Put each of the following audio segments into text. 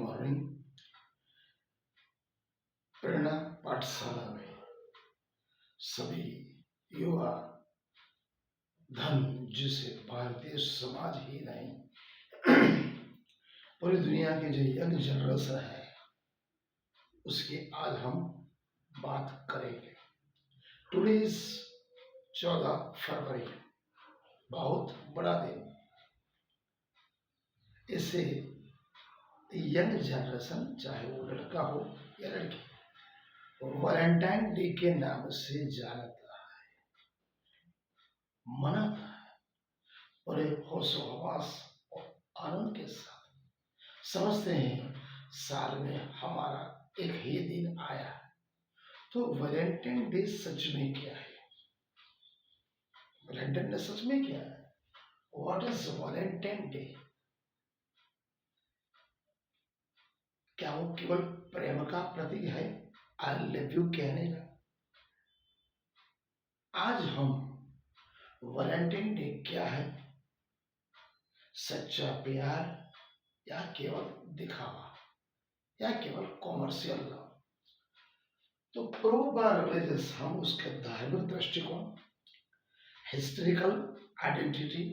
Morning. प्रेरणा पाठशाला में सभी युवा धन जिसे भारतीय समाज ही नहीं पूरी दुनिया के जो यंग जनरेशन है उसकी आज हम बात करेंगे। टुडे इज 14 फरवरी, बहुत बड़ा दिन। इसे यंग जनरेशन चाहे वो लड़का हो या लड़की वैलेंटाइन डे के नाम से जानता है, मनाता है बड़े होशो हवास और आनंद के साथ। समझते हैं साल में हमारा एक ही दिन आया है। तो वैलेंटाइन डे सच में क्या है? वैलेंटाइन डे सच में क्या है? What is Valentine day? क्या वो केवल प्रेम का प्रतीक है, आई लव यू कहने का? आज हम वैलेंटाइन डे क्या है, सच्चा प्यार या केवल दिखावा या केवल कॉमर्शियल लव? तो प्रोबायोलॉजिस्ट हम उसके धार्मिक दृष्टिकोण, हिस्टोरिकल आइडेंटिटी,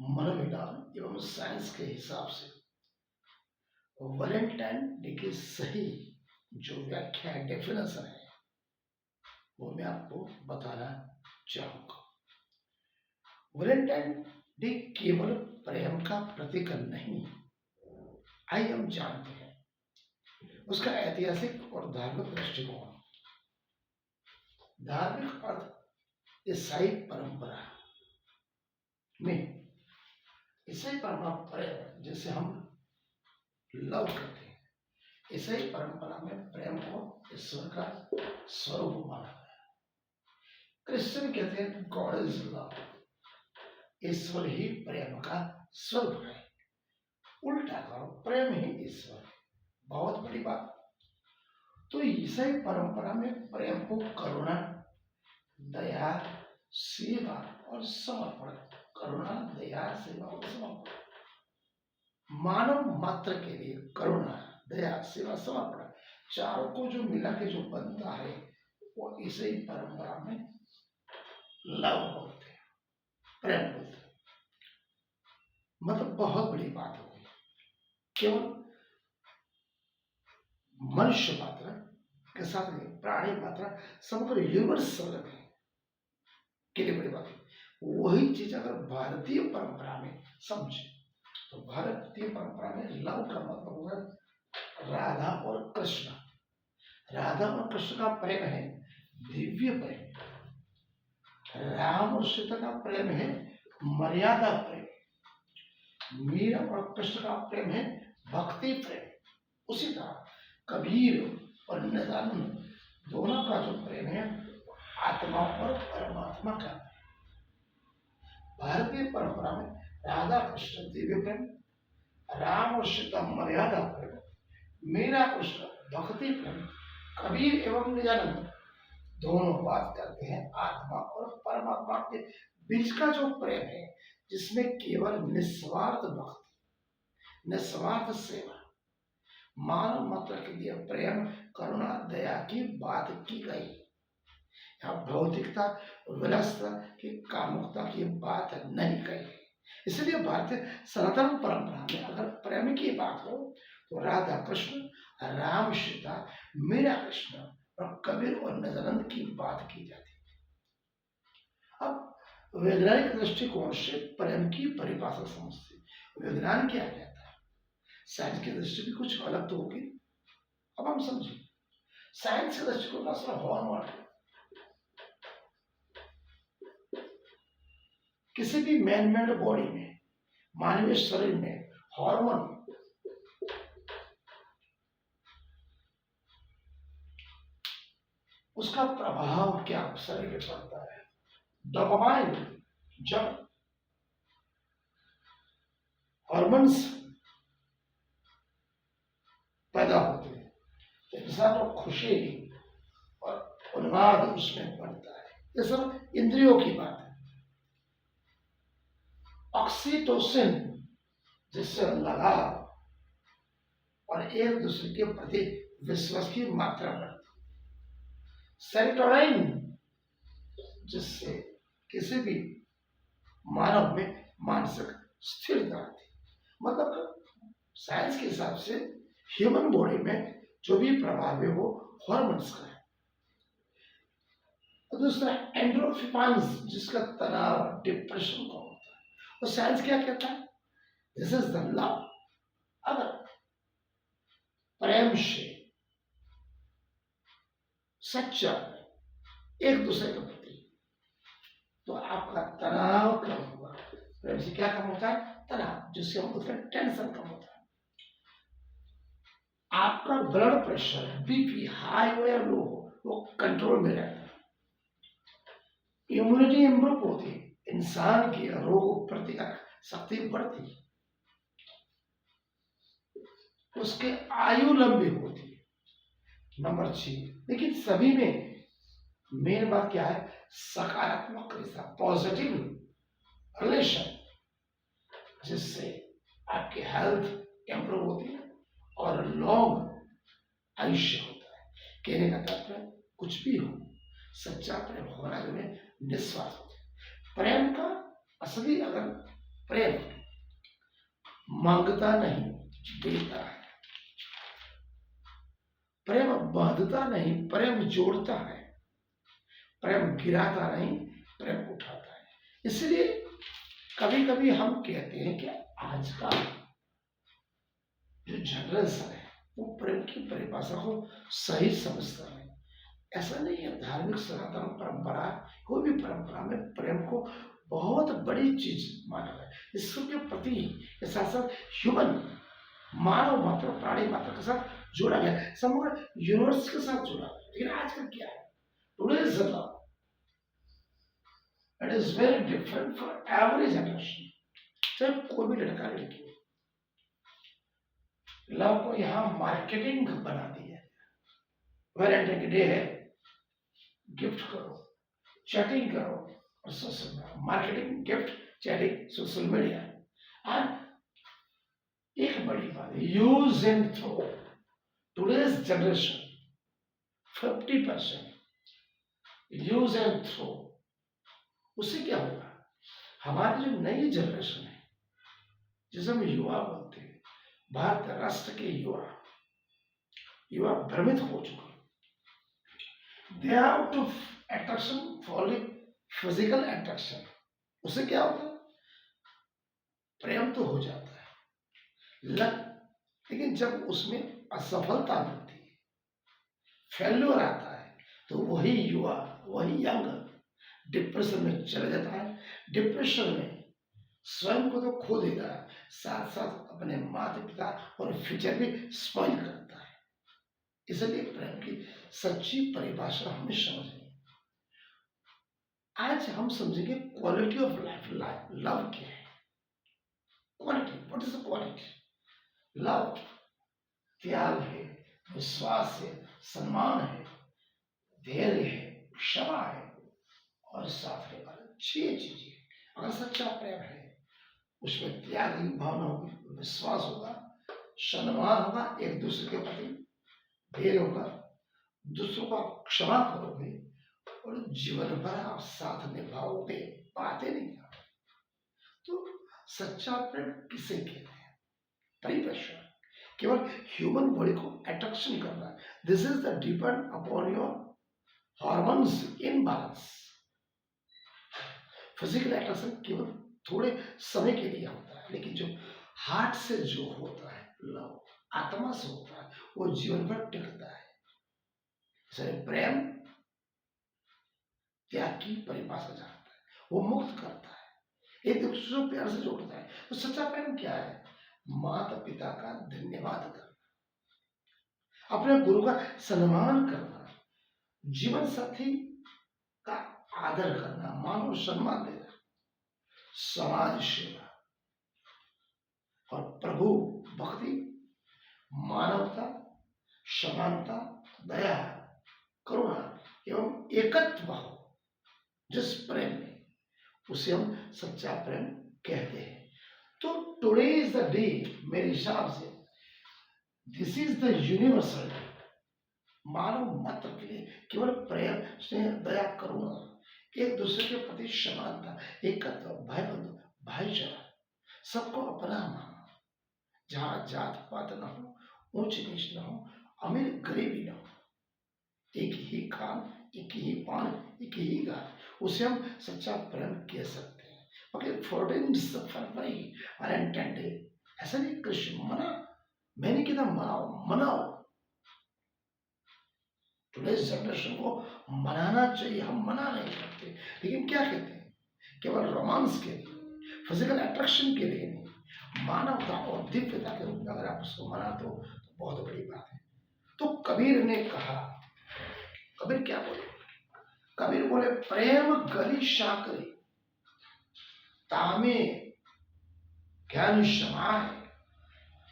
मनोविज्ञान एवं साइंस के हिसाब से वैलेंटाइन डे की सही जो व्याख्या है, डेफिनेशन है, वो मैं आपको बताना चाहूंगा। वैलेंटाइन डे केवल प्रेम का प्रतीक नहीं, आइए हम जानते हैं उसका ऐतिहासिक और धार्मिक दृष्टिकोण। धार्मिक अर्थ ईसाई परंपरा में, ईसाई परंपरा प्रेम जिसे हम लव करते हैं, ईसाई परंपरा में प्रेम को ईश्वर का स्वरूप माना गया। क्रिश्चियन कहते हैं गॉड इज लव, ईश्वर ही प्रेम का स्वरूप है। उल्टा करो, प्रेम ही ईश्वर है। बहुत बड़ी बात। तो ईसाई परंपरा में प्रेम को करुणा, दया, सेवा और समर्पण, करुणा, दया, सेवा और समर्पण, मानव मात्र के लिए करुणा, दया, सेवा, समर्पण, चारों को जो मिला के जो बनता है वो ईसाई परंपरा में लव बोलते हैं, प्रेम बोलते हैं। मतलब बहुत बड़ी बात हो गई। केवल मनुष्य मात्र के साथ नहीं, प्राणी मात्र, समग्र यूनिवर्स के लिए बड़ी बात है। वही चीज अगर भारतीय परंपरा में समझे तो भारतीय परंपरा में लव का मतलब होगा राधा और कृष्ण। राधा और कृष्ण का प्रेम है दिव्य प्रेम। राम और सीता का प्रेम है मर्यादा प्रेम। मीरा और कृष्ण का प्रेम है भक्ति प्रेम। उसी तरह कबीर और नित्यानंद दोनों का जो प्रेम है आत्मा और परमात्मा का। भारतीय परंपरा में राधा कृष्ण दिव्य प्रेम, राम और सीता मर्यादा प्रेम, मीरा कृष्ण भक्ति प्रेम, कबीर एवं नित्यानंद दोनों बात करते हैं आत्मा और परमात्मा के बीच का जो प्रेम है, जिसमें केवल निस्वार्थ भक्ति, निस्वार्थ सेवा, मानव मात्र के लिए प्रेम, करुणा, दया की बात की गई। यहाँ भौतिकता, विलासिता की, कामुकता की बात नहीं कही। इसलिए भारतीय सनातन परंपरा में अगर प्रेम की बात हो तो राधा कृष्ण, राम सीता, मीरा कृष्ण और कबीर और नित्यानंद की बात की जाती है। अब वैज्ञानिक दृष्टिकोण से प्रेम की परिभाषा समझते। विज्ञान क्या कहता है, साइंस की दृष्टि भी कुछ अलग तो होगी। अब हम समझे साइंस के दृष्टिकोण का सिर्फ हार्मोन, किसी भी मैन-मेड बॉडी में, मानवीय शरीर में हार्मोन उसका प्रभाव क्या शरीर में पड़ता है। डोपामाइन जब हार्मोन्स पैदा होते हैं तो इंसान को खुशी और उन्माद उसमें बढ़ता है। ये सब इंद्रियों की बात है। ऑक्सीटोसिन जिससे लगाव और एक दूसरे के प्रति विश्वास की मात्रा बढ़ती। सेरोटोनिन, जिससे किसी भी मानव में मानसिक स्थिरता आती। मतलब साइंस के हिसाब से ह्यूमन बॉडी में जो भी प्रभाव है वो हॉर्मोन्स का है। और दूसरा एंडोर्फिन्स, जिसका तनाव डिप्रेशन का होता है। तो साइंस क्या कहता है? This is the love. अगर प्रेम से, सच्चा एक दूसरे के प्रति, तो आपका तनाव कम होगा। प्रेम से क्या कम होता है? तनाव, जिससे हम बोलते हैं टेंशन कम होता है। आपका ब्लड प्रेशर, बीपी हाई हो या लो हो, वो कंट्रोल में रहता है। इम्यूनिटी इंप्रूव होती है, इंसान की रोग प्रतिकारक शक्ति बढ़ती है, उसके आयु लंबी होती है। नंबर 6, लेकिन सभी में मेन बात क्या है? सकारात्मक रिश्ता, पॉजिटिव रिलेशन, जिससे आपकी हेल्थ इंप्रूव होती है और लॉन्ग आयुष्य होता है। कहने का तात्पर्य कुछ भी हो, सच्चा प्रेम होना में निस्वार्थ होता है। प्रेम का असली अगर प्रेम मांगता नहीं, देता है। प्रेम बांधता नहीं, प्रेम जोड़ता है। प्रेम गिराता नहीं, प्रेम उठाता है। इसलिए कभी कभी हम कहते हैं कि आज का जो जनरेशन है वो प्रेम की परिभाषा को सही समझता है। ऐसा नहीं है। धार्मिक सनातन परंपरा, कोई भी परंपरा में प्रेम को बहुत बड़ी चीज माना है। ईश्वर के प्रति के साथ साथ ह्यूमन, मानव मात्र, प्राणी मात्र के साथ जोड़ा गया, समग्र यूनिवर्स के साथ जोड़ा गया। लेकिन आजकल क्या है? Today's love, it is very different for every generation. चाहे कोई भी लड़का लड़की, लव को यहाँ मार्केटिंग बना दी है। वैलेंटाइन डे है, गिफ्ट करो, चैटिंग करो, और social marketing, gift, chatting, social media. And एक बड़ी बात है, use and throw. Today's generation 50% use and throw. उससे क्या होगा? हमारी जो नई जनरेशन है, जिसे हम युवा बोलते हैं, भारत राष्ट्र के युवा भ्रमित हो चुके। They are out of attraction for physical attraction. उससे क्या होता है? प्रेम तो हो जाता है, लेकिन जब उसमें असफलता मिलती है, फेल्योर आता है, तो वही युवा, वही यंग डिप्रेशन में चला जाता है। डिप्रेशन में स्वयं को तो खो देता है, साथ साथ अपने माता पिता और फ्यूचर भी स्पॉइल करता है। इसलिए प्रेम की सच्ची परिभाषा हमें समझनी है। आज हम समझेंगे क्वालिटी ऑफ लाइफ। लव क्या है? Quality, what is the quality? Love त्याग है, विश्वास है, सम्मान है, धैर्य है, क्षमा है और साथ रहना। 6 चीजें। अगर सच्चा प्रेम है, उसमें त्याग की भावना होगी, विश्वास होगा, सम्मान होगा, एक दूसरे के प्रति धैर्य होगा, दूसरों का क्षमा करोगे और जीवन भर आप साथ निभाओगे, बातें नहीं करोगे। तो सच्चा प्रेम किसे कहते हैं? परिभाषा केवल ह्यूमन बॉडी को अट्रैक्शन करना है। This is the depend upon your hormones in balance. Physical attraction केवल थोड़े समय के लिए होता है, लेकिन जो हार्ट से जो होता है, लव आत्मा से होता है, वो जीवन भर टिकता है। प्रेम त्याग की परिभाषा जानता है, वो मुक्त करता है, एक दूसरे को प्यार से जोड़ता है। तो सच्चा प्रेम क्या है? माता पिता का धन्यवाद करना, अपने गुरु का सम्मान करना, जीवन साथी का आदर करना, मान और सम्मान देना, समाज सेवा और प्रभु भक्ति, मानवता, समानता, दया, करुणा एवं एकत्व भाव, जिस प्रेम में, उसे हम सच्चा प्रेम कहते हैं। तो टुडे इज द डे, मेरे हिसाब से दिस इज द यूनिवर्सल। मानव मात्र के लिए केवल प्रेम, स्नेह, दया, करुणा, एक दूसरे के प्रति समानता, एकत्व, भाई बंधु, भाईचारा, सबको अपना माना, जहाँ जात पात न हो, ऊंच नीच न हो, अमीर गरीबी न हो, एक ही खान, एक ही पान, एक ही गान, उसे हम सच्चा प्रेम कह सकते हैं। मगर 14 फरवरी वैलेंटाइन डे, ऐसा नहीं कृष्ण मना, मैंने कितना मनाओ मनाओ। टुडेज जनरेशन को मनाना चाहिए, हम मना नहीं करते, लेकिन क्या कहते हैं, केवल रोमांस के लिए, फिजिकल अट्रैक्शन के लिए नहीं, मानवता और दिव्यता के रूप में अगर आप उसको मनाते हो तो बहुत बड़ी बात है। तो कबीर ने कहा, कबीर क्या बोले, कबीर बोले प्रेम गली शाकरी, तामे ज्ञान समाए,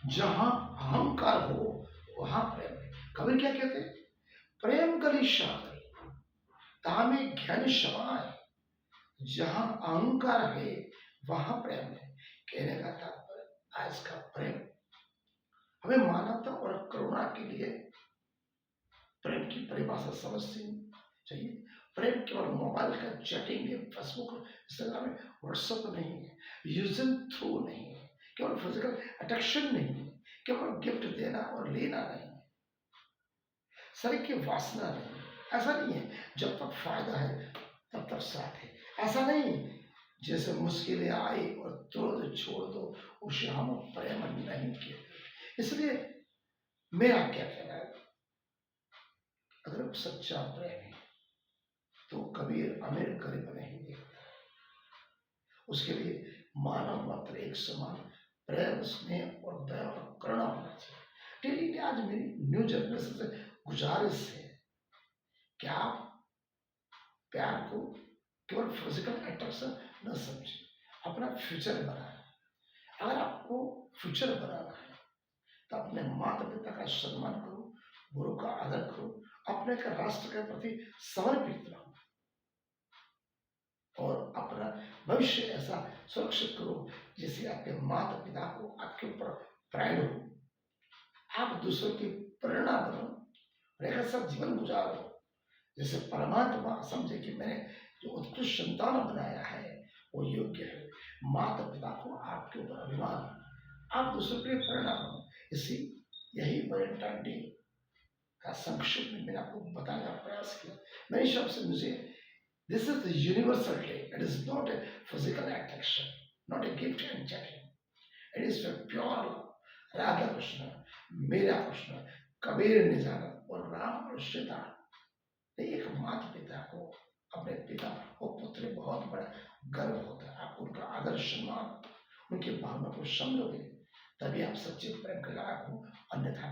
जहां अहंकार हो वहां प्रेम है। कबीर क्या कहते हैं, प्रेम गली शाकरी, तामे ज्ञान समाए, जहां अहंकार है वहां प्रेम है। कहने का तात्पर्य आज का प्रेम हमें मानवता और करुणा के लिए प्रेम की परिभाषा समझनी चाहिए। प्रेम केवल मोबाइल का चैटिंग है, फेसबुक, इंस्टाग्राम, व्हाट्सएप नहीं है, यूजिंग थ्रू नहीं है, केवल फिजिकल अट्रैक्शन नहीं है, केवल गिफ्ट देना और लेना नहीं है, शरीर की वासना नहीं है। ऐसा नहीं है जब तक फायदा है तब तक साथ है, ऐसा नहीं जैसे मुश्किलें आई और तुरंत छोड़ दो, उसे हम प्रेम नहीं कहते। इसलिए मेरा क्या कहना है, अगर सच्चा प्रेम है तो कबीर अमीर गरीब नहीं देखता, उसके लिए मानव मात्र एक समान प्रेम, स्नेह और दया और करुणा होना चाहिए। डेली आज मेरी न्यू जनरेशन से गुजारिश है कि आप प्यार को केवल फिजिकल अट्रैक्शन न समझे, अपना फ्यूचर बनाए। अगर आपको फ्यूचर बनाना है तो अपने माता पिता का सम्मान करो, गुरु का आदर करो, अपने का राष्ट्र के प्रति समर्पित रहो और अपना भविष्य ऐसा सुरक्षित करो जिससे आपके माता पिता को आपके ऊपर प्राइड हो। आप दूसरों की प्रेरणा बनो और एक ऐसा जीवन गुजारो जैसे परमात्मा समझे कि मैंने जो उत्कृष्ट संतान बनाया है वो योग्य है। माता पिता को आपके ऊपर अभिमान, आप दूसरों के लिए प्रेरणा बनो। इसी यही वैलेंटाइन डे का संक्षिप्त में मैंने आपको बताने का प्रयास किया। मेरे हिसाब से मुझे this is the universal day, it is not a physical attraction, not a gift and chatting, it is for pure love. Radha Krishna, मेरा कृष्ण, कबीर ने जाना और राम और सीता, एक माता पिता को अपने पिता और पुत्र बहुत बड़ा गर्व होता है। आप उनका आदर सम्मान, उनकी भावना को समझोगे तभी आप सच्चे प्रेम के लायक हो, अन्यथा